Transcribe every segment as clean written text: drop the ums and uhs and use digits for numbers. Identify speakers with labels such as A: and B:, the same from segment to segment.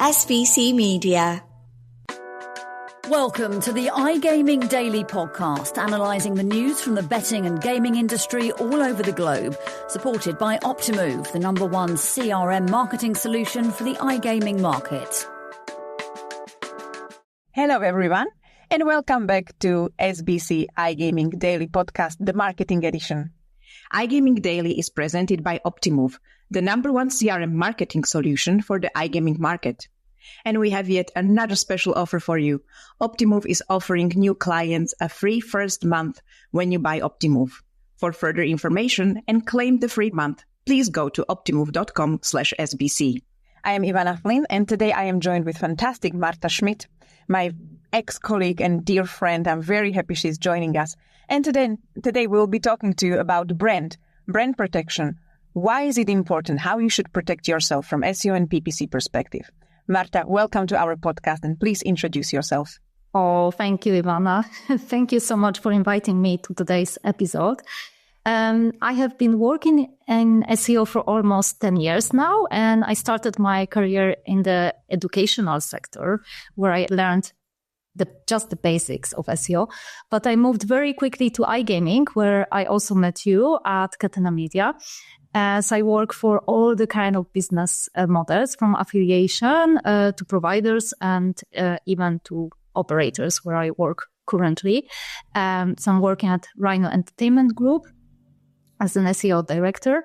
A: SBC Media.
B: Welcome to the iGaming Daily podcast, analysing the news from the betting and gaming industry all over the globe, supported by Optimove, the #1 CRM marketing solution for the iGaming market.
C: Hello everyone, and welcome back to SBC iGaming Daily podcast, the marketing edition. iGaming Daily is presented by Optimove, the #1 CRM marketing solution for the iGaming market. And we have yet another special offer for you. Optimove is offering new clients a free first month when you buy Optimove. For further information and claim the free month, please go to optimove.com/SBC. I am Ivana Flynn, and today I am joined with fantastic Marta Szmidt, my ex-colleague and dear friend. I'm very happy she's joining us. And today we'll be talking to you about brand protection. Why is it important? How you should protect yourself from SEO and PPC perspective. Marta, welcome to our podcast, and please introduce yourself.
D: Oh, thank you, Ivana. Thank you so much for inviting me to today's episode. I have been working in SEO for almost 10 years now, and I started my career in the educational sector, where I learned just the basics of SEO. But I moved very quickly to iGaming, where I also met you at Catena Media, as I work for all the kind of business models, from affiliation to providers and even to operators, where I work currently. So I'm working at Rhino Entertainment Group as an SEO director.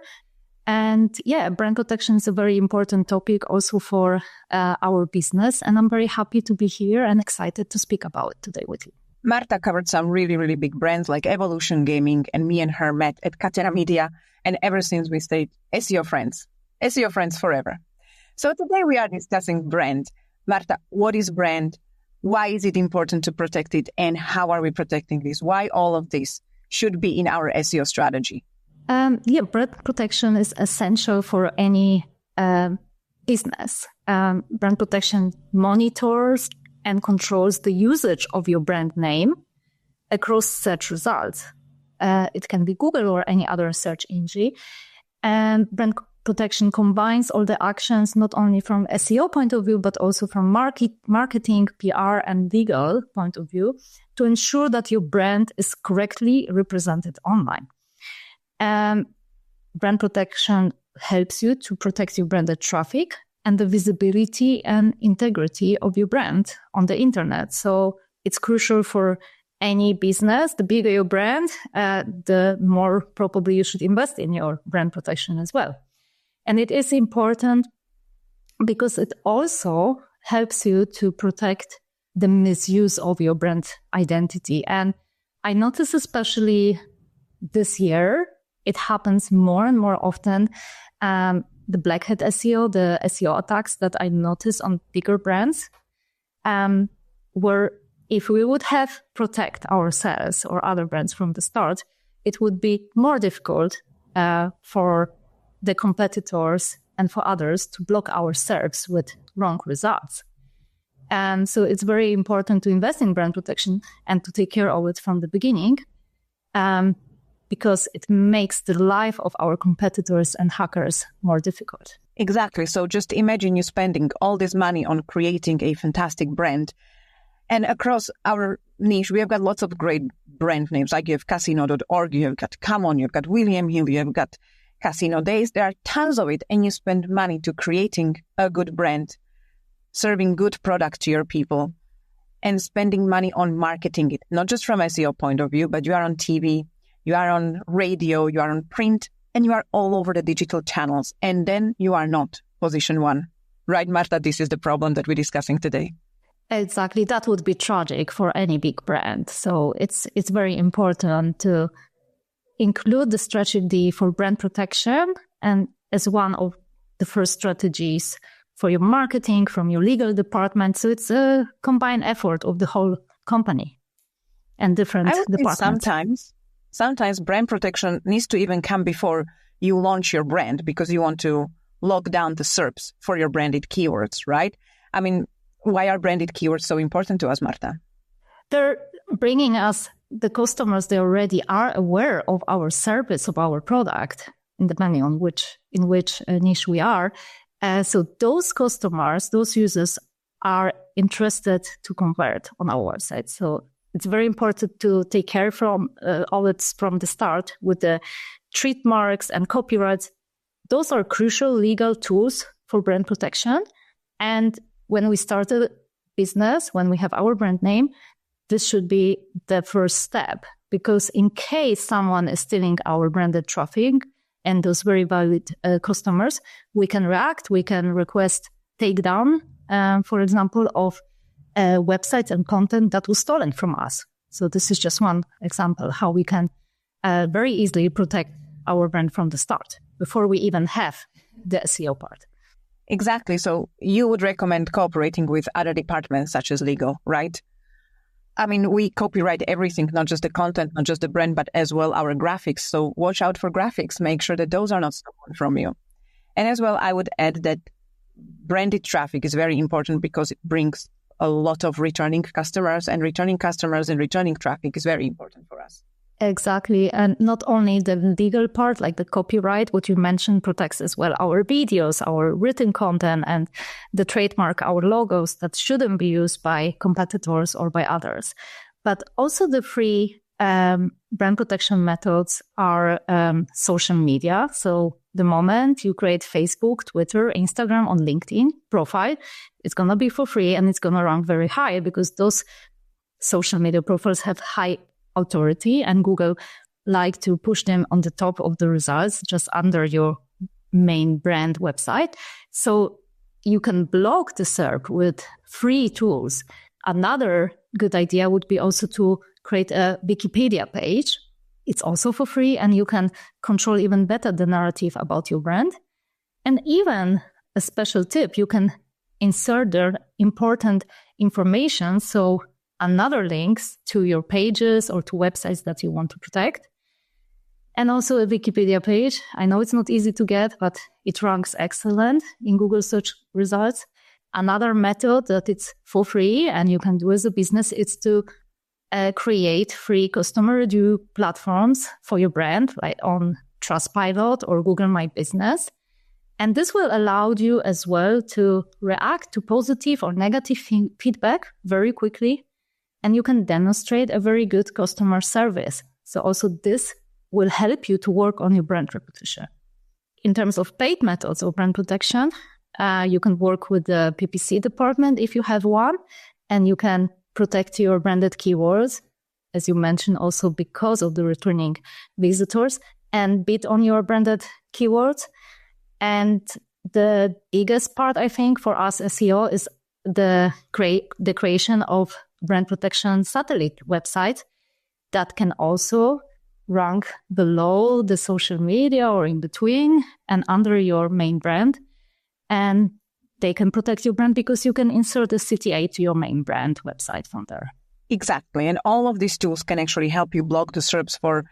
D: And yeah, brand protection is a very important topic also for our business. And I'm very happy to be here and excited to speak about it today with you.
C: Marta covered some really, really big brands like Evolution Gaming, and me and her met at Catena Media. And ever since we stayed SEO friends forever. So today we are discussing brand. Marta, what is brand? Why is it important to protect it? And how are we protecting this? Why all of this should be in our SEO strategy?
D: Brand protection is essential for any business. Brand protection monitors and controls the usage of your brand name across search results. It can be Google or any other search engine. And brand protection combines all the actions, not only from SEO point of view, but also from marketing, PR, and legal point of view, to ensure that your brand is correctly represented online. Brand protection helps you to protect your branded traffic and the visibility and integrity of your brand on the internet. So it's crucial for any business. The bigger your brand, the more probably you should invest in your brand protection as well. And it is important because it also helps you to protect the misuse of your brand identity. And I notice especially this year, it happens more and more often. The black hat SEO, the SEO attacks that I notice on bigger brands, where if we would have protect ourselves or other brands from the start, it would be more difficult for the competitors and for others to block our SERPs with wrong results. And so it's very important to invest in brand protection and to take care of it from the beginning, because it makes the life of our competitors and hackers more difficult.
C: Exactly. So just imagine you spending all this money on creating a fantastic brand. And across our niche, we have got lots of great brand names. Like you have casino.org, you have got Come On, you've got William Hill, you have got Casino Days. There are tons of it. And you spend money to creating a good brand, serving good product to your people, and spending money on marketing it, not just from SEO point of view, but you are on TV, you are on radio, you are on print, and you are all over the digital channels. And then you are not position one. Right, Marta? This is the problem that we're discussing today.
D: Exactly. That would be tragic for any big brand. So it's very important to include the strategy for brand protection and as one of the first strategies for your marketing, from your legal department. So it's a combined effort of the whole company and different departments.
C: Sometimes brand protection needs to even come before you launch your brand, because you want to lock down the SERPs for your branded keywords, right? I mean, why are branded keywords so important to us, Marta?
D: They're bringing us the customers. They already are aware of our service, of our product, depending on in which niche we are. So those customers, those users are interested to convert on our website. So it's very important to take care from all it's from the start with the trademarks and copyrights. Those are crucial legal tools for brand protection. And when we start a business, when we have our brand name, this should be the first step, because in case someone is stealing our branded traffic and those very valid customers, we can react, we can request takedown, for example, of websites and content that was stolen from us. So this is just one example how we can very easily protect our brand from the start before we even have the SEO part.
C: Exactly. So you would recommend cooperating with other departments such as legal, right? I mean, we copyright everything, not just the content, not just the brand, but as well our graphics. So watch out for graphics. Make sure that those are not stolen from you. And as well, I would add that branded traffic is very important because it brings a lot of returning customers, and returning traffic is very important for us.
D: Exactly. And not only the legal part, like the copyright, what you mentioned, protects as well our videos, our written content, and the trademark, our logos that shouldn't be used by competitors or by others. But also the free brand protection methods are social media. So the moment you create Facebook, Twitter, Instagram, on LinkedIn profile, it's going to be for free and it's going to rank very high because those social media profiles have high authority, and Google like to push them on the top of the results, just under your main brand website. So you can block the SERP with free tools. Another good idea would be also to create a Wikipedia page. It's also for free, and you can control even better the narrative about your brand. And even a special tip, you can insert there important information. So another links to your pages or to websites that you want to protect. And also a Wikipedia page. I know it's not easy to get, but it ranks excellent in Google search results. Another method that it's for free and you can do as a business is to create free customer review platforms for your brand, like on Trustpilot or Google My Business. And this will allow you as well to react to positive or negative feedback very quickly. And you can demonstrate a very good customer service. So also this will help you to work on your brand reputation. In terms of paid methods of brand protection, you can work with the PPC department if you have one, and you can protect your branded keywords, as you mentioned, also because of the returning visitors, and bid on your branded keywords. And the biggest part, I think, for us SEO is the creation of brand protection satellite website that can also rank below the social media or in between and under your main brand. And they can protect your brand because you can insert a CTA to your main brand website from there.
C: Exactly. And all of these tools can actually help you block the SERPs for,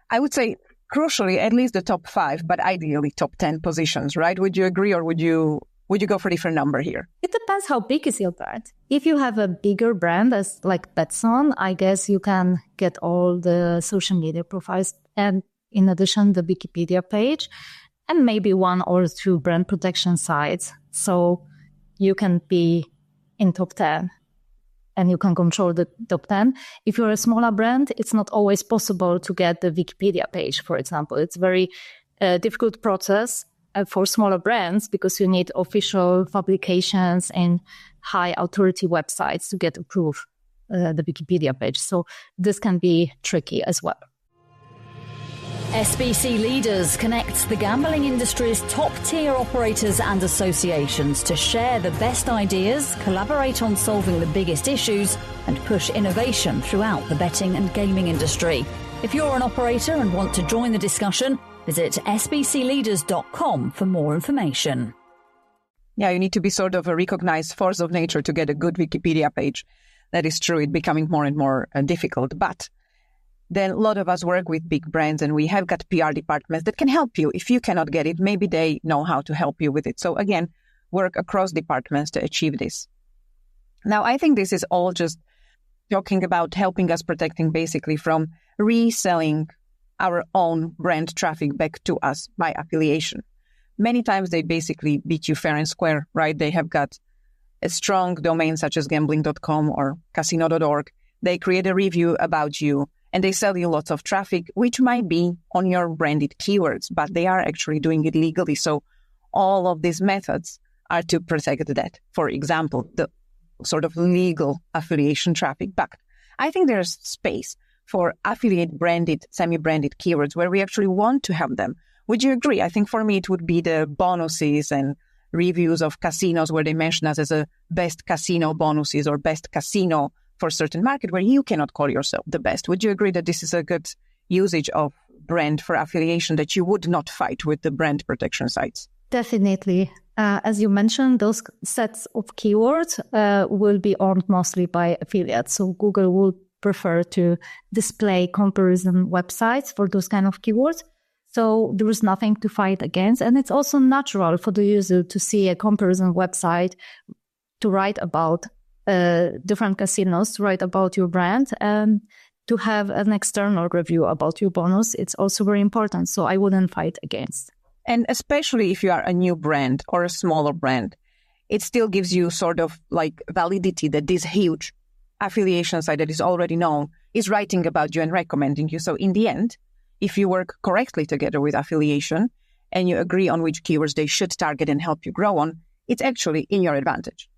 C: I would say, crucially, at least the top 5, but ideally top 10 positions, right? Would you agree, or would you go for a different number here?
D: It depends how big is your brand. If you have a bigger brand as like Betson, I guess you can get all the social media profiles and in addition the Wikipedia page and maybe 1 or 2 brand protection sites. So you can be in top 10 and you can control the top 10. If you're a smaller brand, it's not always possible to get the Wikipedia page, for example. It's a very difficult process for smaller brands because you need official publications and high authority websites to get approved the Wikipedia page. So this can be tricky as well.
B: SBC Leaders connects the gambling industry's top-tier operators and associations to share the best ideas, collaborate on solving the biggest issues, and push innovation throughout the betting and gaming industry. If you're an operator and want to join the discussion, visit sbcleaders.com for more information.
C: Yeah, you need to be sort of a recognized force of nature to get a good Wikipedia page. That is true. It's becoming more and more difficult. But then a lot of us work with big brands and we have got PR departments that can help you. If you cannot get it, maybe they know how to help you with it. So again, work across departments to achieve this. Now, I think this is all just talking about helping us protecting basically from reselling our own brand traffic back to us by affiliation. many times they basically beat you fair and square, right? They have got a strong domain such as gambling.com or casino.org. They create a review about you and they sell you lots of traffic, which might be on your branded keywords, but they are actually doing it legally. So all of these methods are to protect that. For example, the sort of legal affiliation traffic. But I think there's space for affiliate branded, semi-branded keywords where we actually want to have them. Would you agree? I think for me, it would be the bonuses and reviews of casinos where they mention us as a best casino bonuses or best casino for certain market where you cannot call yourself the best. Would you agree that this is a good usage of brand for affiliation that you would not fight with the brand protection sites?
D: Definitely. As you mentioned, those sets of keywords will be owned mostly by affiliates. So Google will prefer to display comparison websites for those kind of keywords. So there is nothing to fight against. And it's also natural for the user to see a comparison website, to write about different casinos, to write about your brand, and to have an external review about your bonus. It's also very important. So I wouldn't fight against.
C: And especially if you are a new brand or a smaller brand, it still gives you sort of like validity that this huge affiliation site that is already known is writing about you and recommending you. So in the end, if you work correctly together with affiliation and you agree on which keywords they should target and help you grow on, it's actually in your advantage.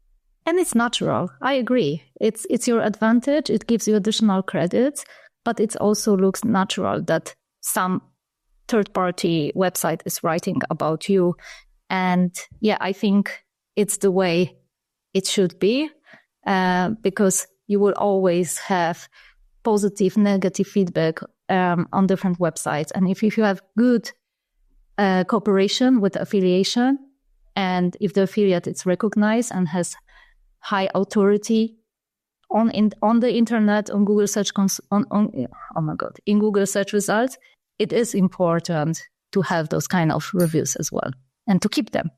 D: And it's natural. I agree. It's your advantage. It gives you additional credits, but it also looks natural that some third-party website is writing about you. And yeah, I think it's the way it should be, because you will always have positive, negative feedback on different websites. And if you have good cooperation with affiliation, and if the affiliate is recognized and has high authority on the internet, on Google search in Google search results, it is important to have those kind of reviews as well and to keep them.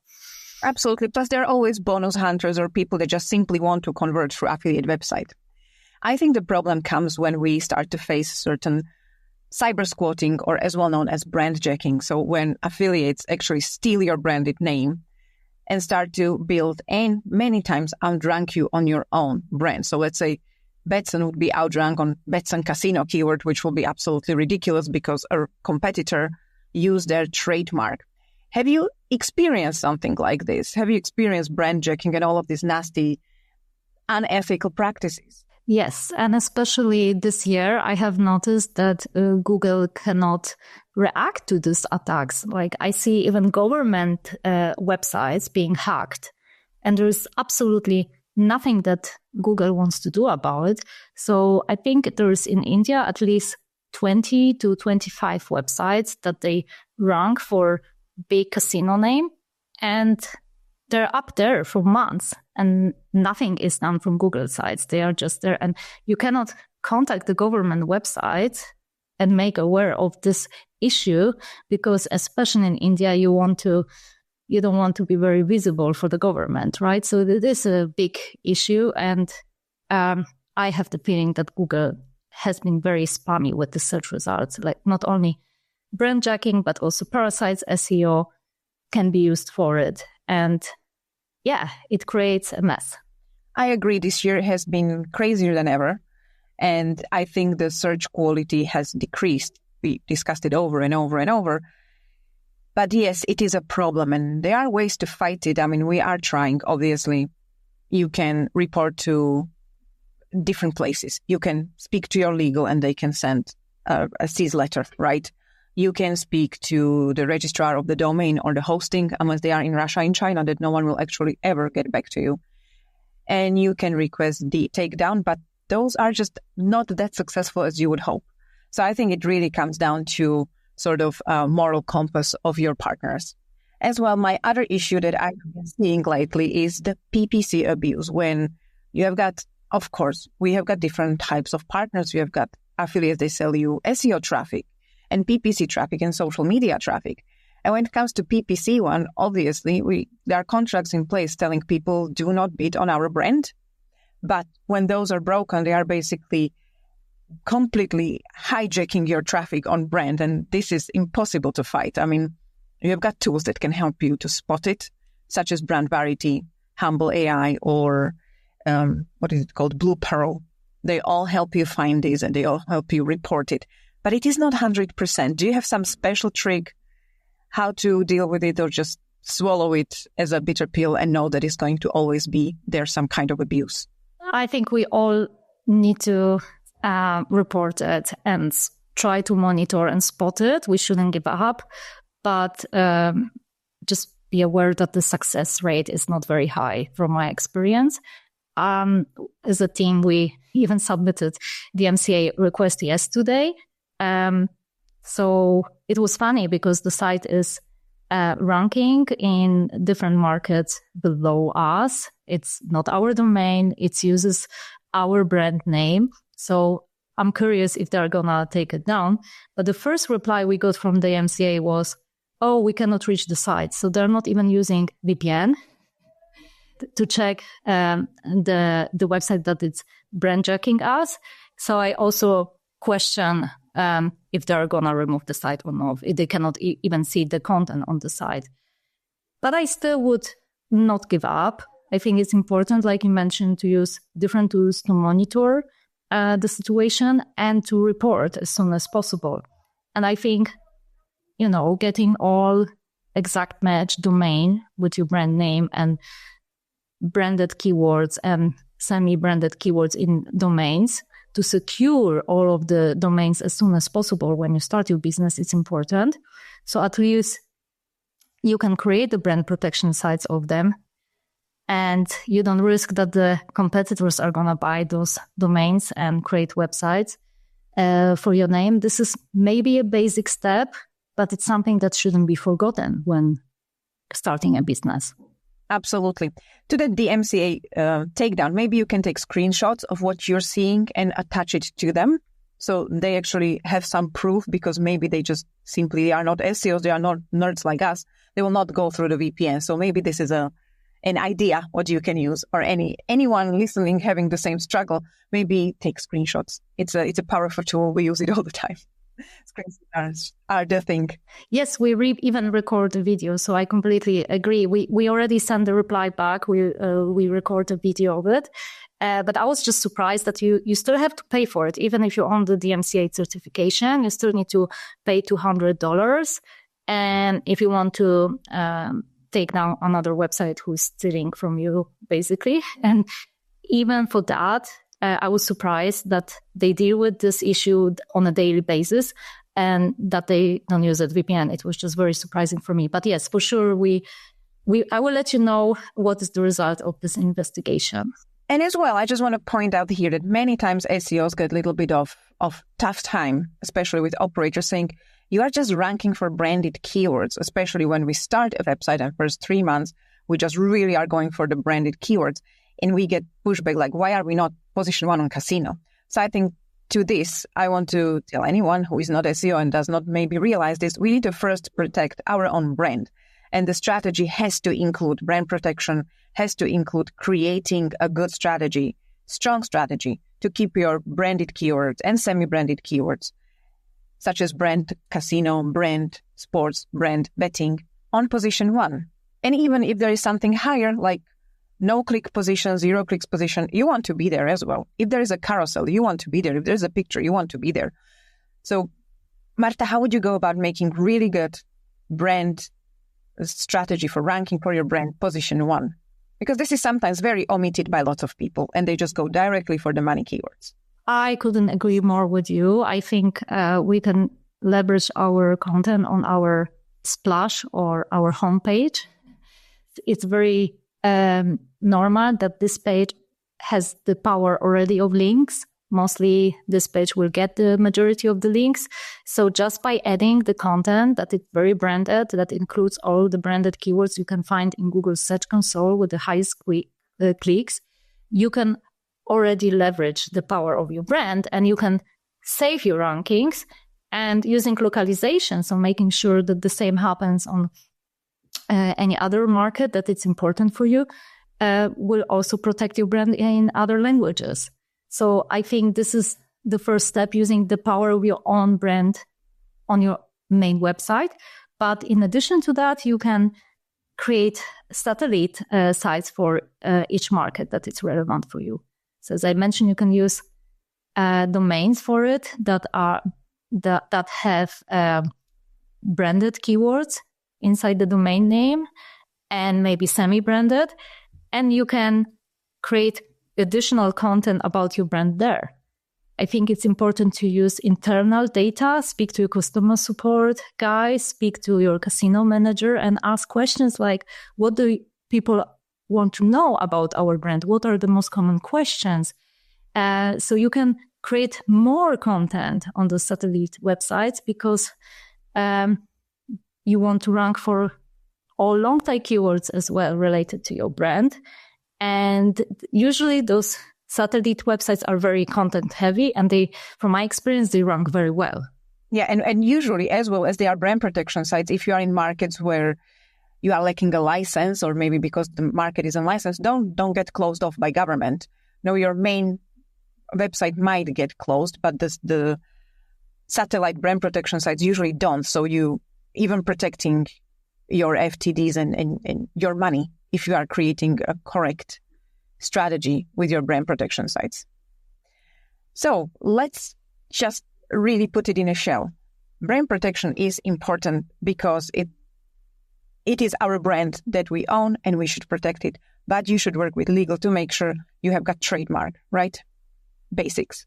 C: Absolutely. Plus, there are always bonus hunters or people that just simply want to convert through affiliate website. I think the problem comes when we start to face certain cyber squatting, or as well known as brand jacking. So when affiliates actually steal your branded name and start to build and many times outrank you on your own brand. So let's say Betson would be outranked on Betson Casino keyword, which will be absolutely ridiculous because a competitor used their trademark. Have you experienced something like this? Have you experienced brand jacking and all of these nasty, unethical practices?
D: Yes, and especially this year, I have noticed that Google cannot react to these attacks. Like I see even government websites being hacked, and there is absolutely nothing that Google wants to do about it. So I think there is in India at least 20 to 25 websites that they rank for big casino name, and they're up there for months and nothing is done from Google sites. They are just there, and you cannot contact the government website and make aware of this issue because especially in India, you don't want to be very visible for the government, right? So it is a big issue. And I have the feeling that Google has been very spammy with the search results, like not only brand jacking, but also parasites, SEO can be used for it. And yeah, it creates a mess.
C: I agree. This year has been crazier than ever. And I think the search quality has decreased. We discussed it over and over and over. But yes, it is a problem and there are ways to fight it. I mean, we are trying, obviously. You can report to different places. You can speak to your legal and they can send a cease letter, right? You can speak to the registrar of the domain or the hosting, unless they are in Russia and China, that no one will actually ever get back to you. And you can request the takedown, but those are just not that successful as you would hope. So I think it really comes down to sort of moral compass of your partners. As well, my other issue that I've been seeing lately is the PPC abuse. When you have got, of course, we have got different types of partners. We have got affiliates, they sell you SEO traffic and PPC traffic and social media traffic. And when it comes to PPC one, obviously, there are contracts in place telling people do not bid on our brand. But when those are broken, they are basically completely hijacking your traffic on brand. And this is impossible to fight. I mean, You've got tools that can help you to spot it, such as Brand Variety, Humble AI, or what is it called? Blue Pearl. They all help you find these and they all help you report it. But it is not 100%. Do you have some special trick how to deal with it, or just swallow it as a bitter pill and know that it's going to always be there some kind of abuse?
D: I think we all need to report it and try to monitor and spot it. We shouldn't give up, but just be aware that the success rate is not very high from my experience. As a team, we even submitted the MCA request yesterday. So it was funny because the site is ranking in different markets below us. It's not our domain. It uses our brand name. So I'm curious if they're going to take it down. But the first reply we got from the MCA was, oh, we cannot reach the site. So they're not even using VPN to check the website that it's brand checking us. So I also question if they're going to remove the site or not. If they cannot even see the content on the site. But I still would not give up. I think it's important, like you mentioned, to use different tools to monitor the situation and to report as soon as possible. And I think, getting all exact match domain with your brand name and branded keywords and semi-branded keywords in domains to secure all of the domains as soon as possible when you start your business, it's important. So at least you can create the brand protection sites of them, and you don't risk that the competitors are going to buy those domains and create websites for your name. This is maybe a basic step, but it's something that shouldn't be forgotten when starting a business.
C: Absolutely. To the DMCA takedown, maybe you can take screenshots of what you're seeing and attach it to them. So they actually have some proof, because maybe they just simply are not SEOs. They are not nerds like us. They will not go through the VPN. So maybe this is an idea what you can use, or anyone listening having the same struggle, maybe take screenshots. It's a powerful tool. We use it all the time. Screenshots are the thing.
D: Yes, we even record a video, so I completely agree. We already sent the reply back. We record a video of it, but I was just surprised that you still have to pay for it. Even if you're on the DMCA certification, you still need to pay $200. And if you want to take down another website who's stealing from you, basically, and even for that, I was surprised that they deal with this issue on a daily basis and that they don't use a VPN. It was just very surprising for me. But yes, for sure, I will let you know what is the result of this investigation.
C: And as well, I just want to point out here that many times SEOs get a little bit of tough time, especially with operators saying, you are just ranking for branded keywords, especially when we start a website and first 3 months, we just really are going for the branded keywords. And we get pushback like, why are we not position 1 on casino? So I think to this, I want to tell anyone who is not SEO and does not maybe realize this, we need to first protect our own brand. And the strategy has to include brand protection, has to include creating a good strategy, strong strategy to keep your branded keywords and semi-branded keywords, such as brand casino, brand sports, brand betting, on position 1. And even if there is something higher, like no-click position, zero-clicks position, you want to be there as well. If there is a carousel, you want to be there. If there's a picture, you want to be there. So, Marta, how would you go about making really good brand strategy for ranking for your brand position 1? Because this is sometimes very omitted by lots of people, and they just go directly for the money keywords.
D: I couldn't agree more with you. I think we can leverage our content on our splash or our homepage. It's very normal that this page has the power already of links. Mostly this page will get the majority of the links. So just by adding the content that is very branded, that includes all the branded keywords you can find in Google Search Console with the highest clicks, you can already leverage the power of your brand, and you can save your rankings. And using localization, so making sure that the same happens on any other market that it's important for you, will also protect your brand in other languages. So I think this is the first step, using the power of your own brand on your main website. But in addition to that, you can create satellite sites for each market that is relevant for you. So as I mentioned, you can use domains for it that have branded keywords inside the domain name and maybe semi-branded, and you can create additional content about your brand there. I think it's important to use internal data, speak to your customer support guys, speak to your casino manager, and ask questions like, what do people want to know about our brand? What are the most common questions? So you can create more content on the satellite websites because you want to rank for all long tail keywords as well related to your brand. And usually those satellite websites are very content heavy, and they, from my experience, they rank very well.
C: Yeah, and usually as well as they are brand protection sites, if you are in markets where you are lacking a license, or maybe because the market is unlicensed, don't get closed off by government. No, your main website might get closed, but the satellite brand protection sites usually don't. So you even protecting your FTDs and your money if you are creating a correct strategy with your brand protection sites. So let's just really put it in a shell. Brand protection is important because it is our brand that we own and we should protect it. But you should work with legal to make sure you have got trademark, right? Basics.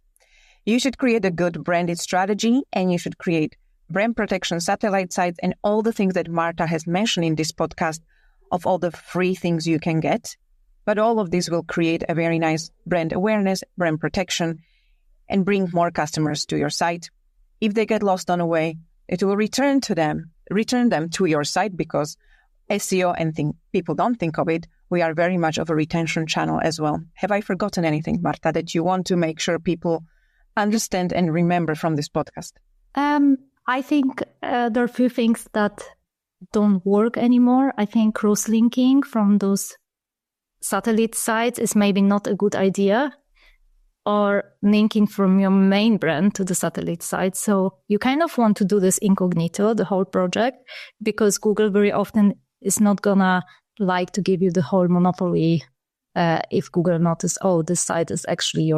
C: You should create a good branded strategy, and you should create brand protection satellite sites and all the things that Marta has mentioned in this podcast of all the free things you can get. But all of this will create a very nice brand awareness, brand protection, and bring more customers to your site. If they get lost on the way, it will return them to your site, because SEO and people don't think of it. We are very much of a retention channel as well. Have I forgotten anything, Marta, that you want to make sure people understand and remember from this podcast?
D: I think there are a few things that don't work anymore. I think cross-linking from those satellite sites is maybe not a good idea, or linking from your main brand to the satellite site. So you kind of want to do this incognito, the whole project, because Google very often is not gonna like to give you the whole monopoly if Google notices, oh, this site is actually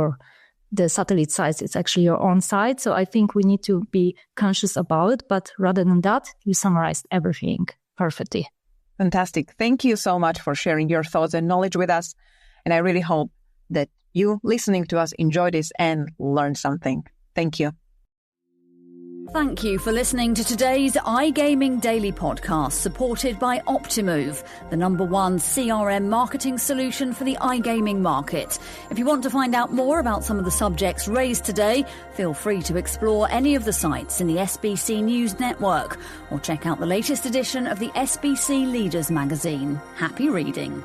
D: the satellite site is actually your own site. So I think we need to be conscious about it, but rather than that, you summarized everything perfectly.
C: Fantastic. Thank you so much for sharing your thoughts and knowledge with us. And I really hope that you listening to us enjoy this and learn something. Thank you.
B: Thank you for listening to today's iGaming Daily podcast, supported by Optimove, the #1 CRM marketing solution for the iGaming market. If you want to find out more about some of the subjects raised today, feel free to explore any of the sites in the SBC News network, or check out the latest edition of the SBC Leaders magazine. Happy reading.